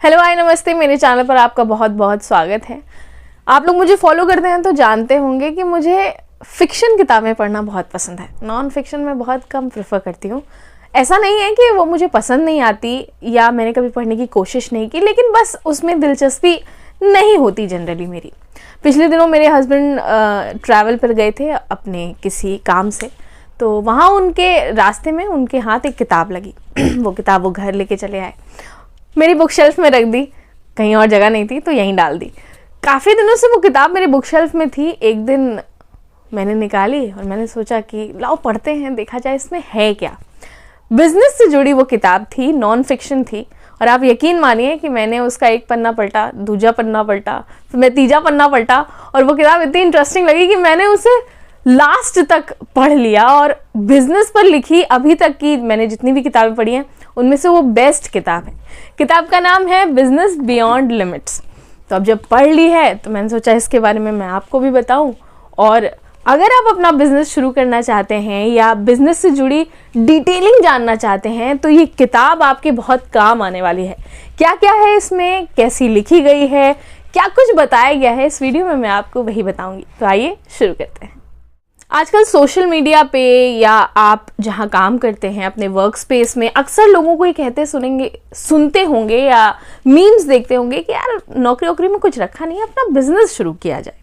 Hello hi नमस्ते, मेरे channel पर आपका बहुत बहुत स्वागत है। आप लोग मुझे फॉलो करते हैं तो जानते होंगे कि मुझे फ़िक्शन किताबें पढ़ना बहुत पसंद है। नॉन फिक्शन मैं बहुत कम प्रेफर करती हूँ। ऐसा नहीं है कि वो मुझे पसंद नहीं आती या मैंने कभी पढ़ने की कोशिश नहीं की, लेकिन बस उसमें दिलचस्पी नहीं होती जनरली मेरी। पिछले दिनों मेरे हस्बैंड ट्रैवल पर गए थे अपने किसी काम से, तो वहाँ उनके रास्ते में उनके हाथ एक किताब लगी। वो किताब वो घर लेके चले आए, मेरी बुक शेल्फ में रख दी। कहीं और जगह नहीं थी तो यहीं डाल दी। काफ़ी दिनों से वो किताब मेरी बुक शेल्फ में थी। एक दिन मैंने निकाली और मैंने सोचा कि लाओ पढ़ते हैं, देखा जाए इसमें है क्या। बिजनेस से जुड़ी वो किताब थी, नॉन फिक्शन थी। और आप यकीन मानिए कि मैंने उसका एक पन्ना पलटा, दूसरा पन्ना पलटा, फिर मैं तीसरा पन्ना पलटा, और वो किताब इतनी इंटरेस्टिंग लगी कि मैंने उसे लास्ट तक पढ़ लिया। और बिजनेस पर लिखी अभी तक की मैंने जितनी भी किताबें पढ़ी हैं उनमें से वो बेस्ट किताब है। किताब का नाम है बिजनेस बियॉन्ड लिमिट्स। तो अब जब पढ़ ली है तो मैंने सोचा इसके बारे में मैं आपको भी बताऊं। और अगर आप अपना बिजनेस शुरू करना चाहते हैं या बिजनेस से जुड़ी डिटेलिंग जानना चाहते हैं तो ये किताब आपके बहुत काम आने वाली है। क्या क्या है इसमें, कैसी लिखी गई है, क्या कुछ बताया गया है, इस वीडियो में मैं आपको वही बताऊंगी। तो आइए शुरू करते हैं। आजकल सोशल मीडिया पे या आप जहाँ काम करते हैं अपने वर्क स्पेस में अक्सर लोगों को ये सुनते होंगे या मीम्स देखते होंगे कि यार नौकरी वोकरी में कुछ रखा नहीं है, अपना बिजनेस शुरू किया जाए।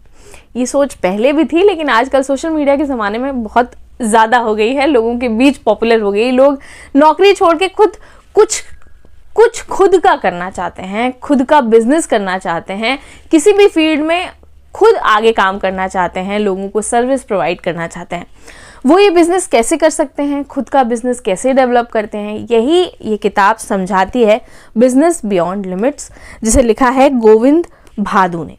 ये सोच पहले भी थी, लेकिन आजकल सोशल मीडिया के ज़माने में बहुत ज़्यादा हो गई है, लोगों के बीच पॉपुलर हो गई। लोग नौकरी छोड़ के कुछ खुद का करना चाहते हैं, खुद का बिजनेस करना चाहते हैं, किसी भी फील्ड में खुद आगे काम करना चाहते हैं, लोगों को सर्विस प्रोवाइड करना चाहते हैं। वो ये बिजनेस कैसे कर सकते हैं, खुद का बिजनेस कैसे डेवलप करते हैं, यही ये किताब समझाती है, बिजनेस बियॉन्ड लिमिट्स, जिसे लिखा है गोविंद भादु ने।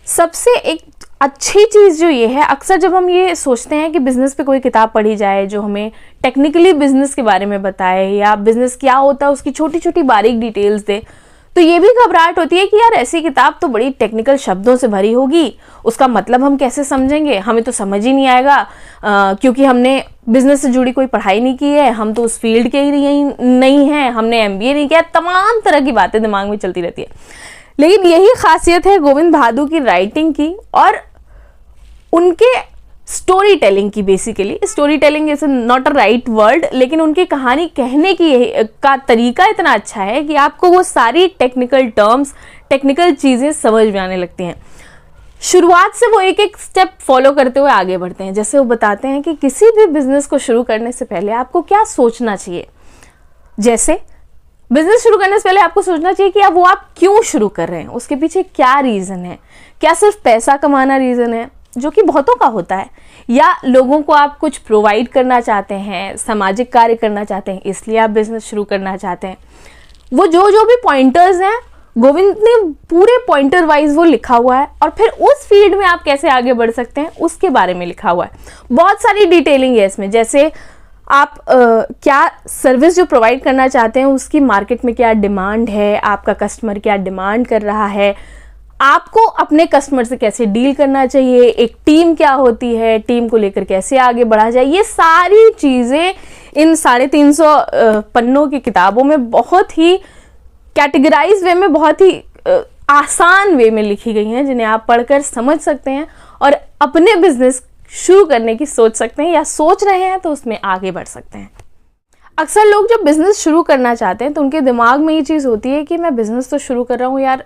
सबसे एक अच्छी चीज़ जो ये है, अक्सर जब हम ये सोचते हैं कि बिज़नेस पे कोई किताब पढ़ी जाए जो हमें टेक्निकली बिजनेस के बारे में बताए या बिजनेस क्या होता है उसकी छोटी छोटी बारीक डिटेल्स दे, तो ये भी घबराहट होती है कि यार ऐसी किताब तो बड़ी टेक्निकल शब्दों से भरी होगी, उसका मतलब हम कैसे समझेंगे, हमें तो समझ ही नहीं आएगा, क्योंकि हमने बिजनेस से जुड़ी कोई पढ़ाई नहीं की है, हम तो उस फील्ड के ही नहीं हैं, हमने MBA नहीं किया। तमाम तरह की बातें दिमाग में चलती रहती है। लेकिन यही खासियत है गोविंद भादु की राइटिंग की और उनके स्टोरी टेलिंग की। Basically story telling is not a right word, लेकिन उनकी कहानी कहने का तरीका इतना अच्छा है कि आपको वो सारी टेक्निकल टर्म्स, टेक्निकल चीज़ें समझ में आने लगती हैं। शुरुआत से वो एक एक स्टेप फॉलो करते हुए आगे बढ़ते हैं। जैसे वो बताते हैं कि किसी भी बिजनेस को शुरू करने से पहले आपको क्या सोचना चाहिए। जैसे बिजनेस शुरू करने से पहले आपको सोचना चाहिए कि अब आप क्यों शुरू कर रहे हैं, उसके पीछे क्या रीज़न है। क्या सिर्फ पैसा कमाना रीज़न है, जो कि बहुतों का होता है, या लोगों को आप कुछ प्रोवाइड करना चाहते हैं, सामाजिक कार्य करना चाहते हैं, इसलिए आप बिजनेस शुरू करना चाहते हैं। वो जो भी पॉइंटर्स हैं, गोविंद ने पूरे पॉइंटर वाइज वो लिखा हुआ है। और फिर उस फील्ड में आप कैसे आगे बढ़ सकते हैं उसके बारे में लिखा हुआ है। बहुत सारी डिटेलिंग है इसमें। जैसे आप क्या सर्विस जो प्रोवाइड करना चाहते हैं उसकी मार्केट में क्या डिमांड है, आपका कस्टमर क्या डिमांड कर रहा है, आपको अपने कस्टमर से कैसे डील करना चाहिए, एक टीम क्या होती है, टीम को लेकर कैसे आगे बढ़ा जाए। ये सारी चीज़ें इन 350 पन्नों की किताबों में बहुत ही कैटेगराइज वे में, बहुत ही आसान वे में लिखी गई हैं, जिन्हें आप पढ़कर समझ सकते हैं और अपने बिजनेस शुरू करने की सोच सकते हैं, या सोच रहे हैं तो उसमें आगे बढ़ सकते हैं। अक्सर लोग जब बिजनेस शुरू करना चाहते हैं तो उनके दिमाग में ये चीज़ होती है कि मैं बिजनेस तो शुरू कर रहा हूँ, यार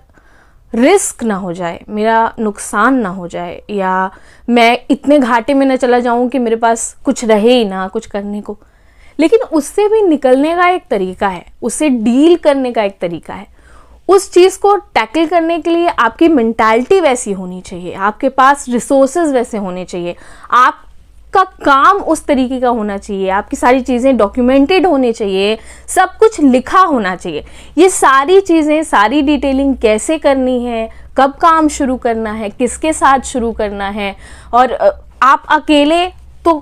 रिस्क ना हो जाए, मेरा नुकसान ना हो जाए, या मैं इतने घाटे में ना चला जाऊं कि मेरे पास कुछ रहे ही ना कुछ करने को। लेकिन उससे भी निकलने का एक तरीका है, उससे डील करने का एक तरीका है। उस चीज़ को टैकल करने के लिए आपकी मेंटालिटी वैसी होनी चाहिए, आपके पास रिसोर्सेज वैसे होने चाहिए, आपका काम उस तरीके का होना चाहिए, आपकी सारी चीज़ें डॉक्यूमेंटेड होनी चाहिए, सब कुछ लिखा होना चाहिए। ये सारी चीज़ें, सारी डिटेलिंग कैसे करनी है, कब काम शुरू करना है, किसके साथ शुरू करना है, और आप अकेले तो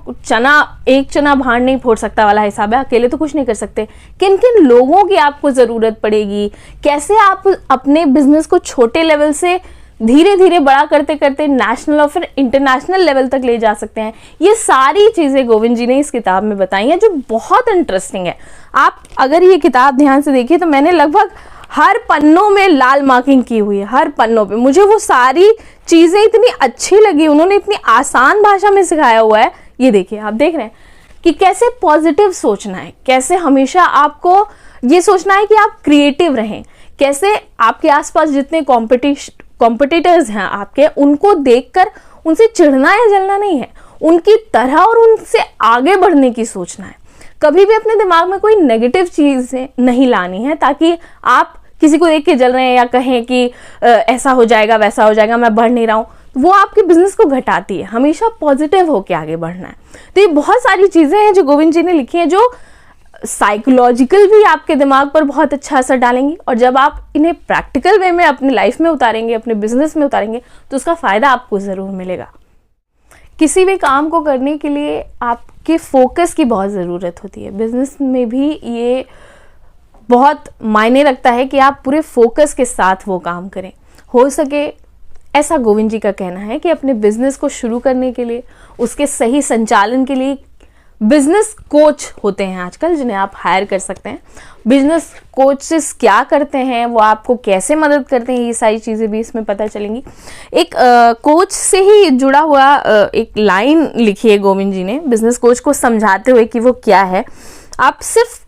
एक चना भाड़ नहीं फोड़ सकता वाला हिसाब है, अकेले तो कुछ नहीं कर सकते। किन किन लोगों की आपको ज़रूरत पड़ेगी, कैसे आप अपने बिजनेस को छोटे लेवल से धीरे धीरे बड़ा करते करते नेशनल और फिर इंटरनेशनल लेवल तक ले जा सकते हैं। ये सारी चीज़ें गोविंद जी ने इस किताब में बताई हैं, जो बहुत इंटरेस्टिंग है। आप अगर ये किताब ध्यान से देखिए तो मैंने लगभग हर पन्नों में लाल मार्किंग की हुई है, हर पन्नों पे। मुझे वो सारी चीजें इतनी अच्छी लगी, उन्होंने इतनी आसान भाषा में सिखाया हुआ है। ये देखिए, आप देख रहे हैं कि कैसे पॉजिटिव सोचना है, कैसे हमेशा आपको ये सोचना है कि आप क्रिएटिव रहें, कैसे आपके आसपास जितने कॉम्पिटिटर्स हैं आपके, उनको देखकर उनसे चिढ़ना या जलना नहीं है, उनकी तरह और उनसे आगे बढ़ने की सोचना है। कभी भी अपने दिमाग में कोई नेगेटिव चीजें नहीं लानी है, ताकि आप किसी को देख के जल रहे हैं या कहें कि ऐसा हो जाएगा वैसा हो जाएगा, मैं बढ़ नहीं रहा हूं, वो आपके बिजनेस को घटाती है। हमेशा पॉजिटिव होके आगे बढ़ना है। तो ये बहुत सारी चीजें हैं जो गोविंद जी ने लिखी हैं, जो साइकोलॉजिकल भी आपके दिमाग पर बहुत अच्छा असर डालेंगी, और जब आप इन्हें प्रैक्टिकल वे में अपनी लाइफ में उतारेंगे, अपने बिजनेस में उतारेंगे, तो उसका फायदा आपको जरूर मिलेगा। किसी भी काम को करने के लिए आपके फोकस की बहुत ज़रूरत होती है। बिजनेस में भी ये बहुत मायने रखता है कि आप पूरे फोकस के साथ वो काम करें। हो सके, ऐसा गोविंद जी का कहना है कि अपने बिजनेस को शुरू करने के लिए, उसके सही संचालन के लिए बिजनेस कोच होते हैं आजकल, जिन्हें आप हायर कर सकते हैं। बिजनेस कोचेस क्या करते हैं, वो आपको कैसे मदद करते हैं, ये सारी चीज़ें भी इसमें पता चलेंगी। एक कोच से ही जुड़ा हुआ एक लाइन लिखी है गोविंद जी ने बिजनेस कोच को समझाते हुए कि वो क्या है। आप सिर्फ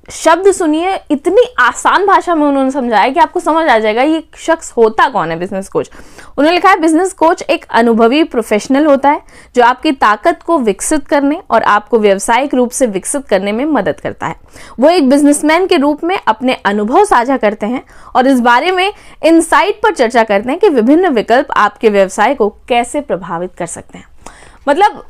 शब्द सुनिए, इतनी आसान भाषा में उन्होंने समझाया कि आपको समझ आ जाएगा ये शख्स होता कौन है बिजनेस कोच। उन्होंने लिखा है, बिजनेस कोच एक अनुभवी प्रोफेशनल होता है जो आपकी ताकत को विकसित करने और आपको व्यावसायिक रूप से विकसित करने में मदद करता है। वो एक बिजनेसमैन के रूप में अपने अनुभव साझा करते हैं और इस बारे में इनसाइट पर चर्चा करते हैं कि विभिन्न विकल्प आपके व्यवसाय को कैसे प्रभावित कर सकते हैं। मतलब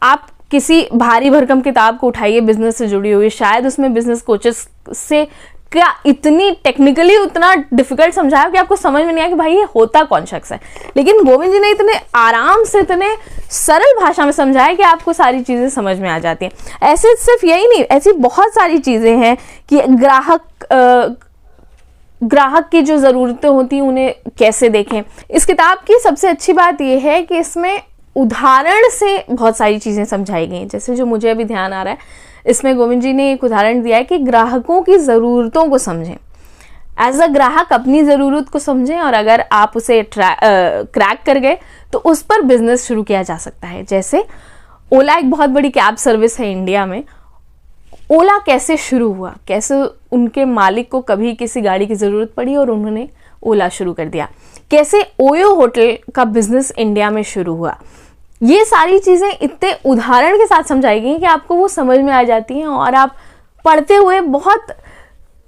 आप किसी भारी भरकम किताब को उठाइए बिजनेस से जुड़ी हुई, शायद उसमें बिजनेस कोचेस से क्या इतनी टेक्निकली उतना डिफिकल्ट समझाया कि आपको समझ में नहीं आया कि भाई ये होता कौन शख्स है। लेकिन गोविंद जी ने इतने आराम से, इतने सरल भाषा में समझाया कि आपको सारी चीजें समझ में आ जाती हैं। ऐसे सिर्फ यही नहीं, ऐसी बहुत सारी चीजें हैं कि ग्राहक की जो ज़रूरतें होती हैं उन्हें कैसे देखें। इस किताब की सबसे अच्छी बात यह है कि इसमें उदाहरण से बहुत सारी चीज़ें समझाई गई हैं। जैसे जो मुझे अभी ध्यान आ रहा है, इसमें गोविंद जी ने एक उदाहरण दिया है कि ग्राहकों की ज़रूरतों को समझें। एज अ ग्राहक अपनी ज़रूरत को समझें और अगर आप उसे क्रैक कर गए तो उस पर बिजनेस शुरू किया जा सकता है। जैसे ओला एक बहुत बड़ी कैब सर्विस है इंडिया में। ओला कैसे शुरू हुआ, कैसे उनके मालिक को कभी किसी गाड़ी की ज़रूरत पड़ी और उन्होंने ओला शुरू कर दिया, कैसे ओयो होटल का बिजनेस इंडिया में शुरू हुआ। ये सारी चीज़ें इतने उदाहरण के साथ समझाई गई कि आपको वो समझ में आ जाती हैं और आप पढ़ते हुए बहुत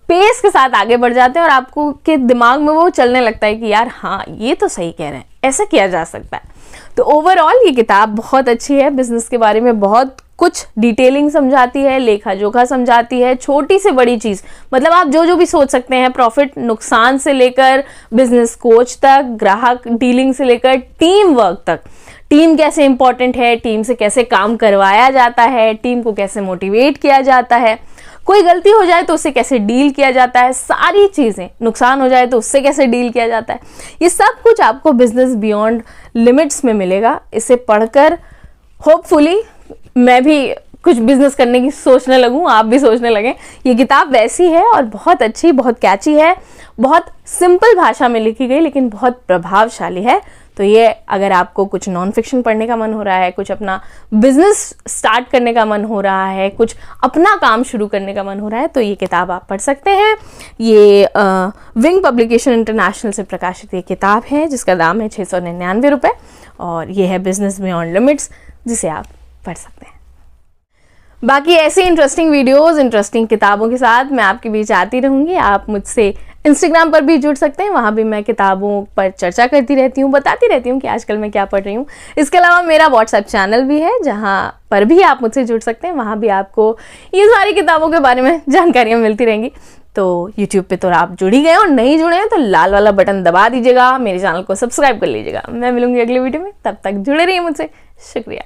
पेस के साथ आगे बढ़ जाते हैं और आपको के दिमाग में वो चलने लगता है कि यार हाँ, ये तो सही कह रहे हैं, ऐसा किया जा सकता है। तो ओवरऑल ये किताब बहुत अच्छी है। बिजनेस के बारे में बहुत कुछ डिटेलिंग समझाती है, लेखा जोखा समझाती है, छोटी से बड़ी चीज़, मतलब आप जो जो भी सोच सकते हैं, प्रॉफिट नुकसान से लेकर बिजनेस कोच तक, ग्राहक डीलिंग से लेकर टीम वर्क तक, टीम कैसे इंपॉर्टेंट है, टीम से कैसे काम करवाया जाता है, टीम को कैसे मोटिवेट किया जाता है, कोई गलती हो जाए तो उससे कैसे डील किया जाता है, सारी चीज़ें, नुकसान हो जाए तो उससे कैसे डील किया जाता है, ये सब कुछ आपको बिजनेस बियॉन्ड लिमिट्स में मिलेगा। इसे पढ़कर होपफुली मैं भी कुछ बिजनेस करने की सोचने लगूं, आप भी सोचने लगें। ये किताब वैसी है और बहुत अच्छी, बहुत कैची है, बहुत सिंपल भाषा में लिखी गई लेकिन बहुत प्रभावशाली है। तो ये अगर आपको कुछ नॉन फिक्शन पढ़ने का मन हो रहा है, कुछ अपना बिजनेस स्टार्ट करने का मन हो रहा है, कुछ अपना काम शुरू करने का मन हो रहा है, तो ये किताब आप पढ़ सकते हैं। ये विंग पब्लिकेशन इंटरनेशनल से प्रकाशित ये किताब है जिसका दाम है 699 रुपये और ये है बिजनेस बियॉन्ड लिमिट्स, जिसे आप पढ़ सकते हैं। बाकी ऐसे इंटरेस्टिंग वीडियोस, इंटरेस्टिंग किताबों के साथ मैं आपके बीच आती रहूँगी। आप मुझसे इंस्टाग्राम पर भी जुड़ सकते हैं, वहाँ भी मैं किताबों पर चर्चा करती रहती हूँ, बताती रहती हूँ कि आजकल मैं क्या पढ़ रही हूँ। इसके अलावा मेरा व्हाट्सएप चैनल भी है जहाँ पर भी आप मुझसे जुड़ सकते हैं, वहाँ भी आपको ये सारी किताबों के बारे में जानकारियाँ मिलती रहेंगी। तो यूट्यूब पे तो आप जुड़ ही गए और नहीं जुड़े हैं तो लाल वाला बटन दबा दीजिएगा, मेरे चैनल को सब्सक्राइब कर लीजिएगा। मैं मिलूंगी अगले वीडियो में, तब तक जुड़े रहिए मुझसे। शुक्रिया।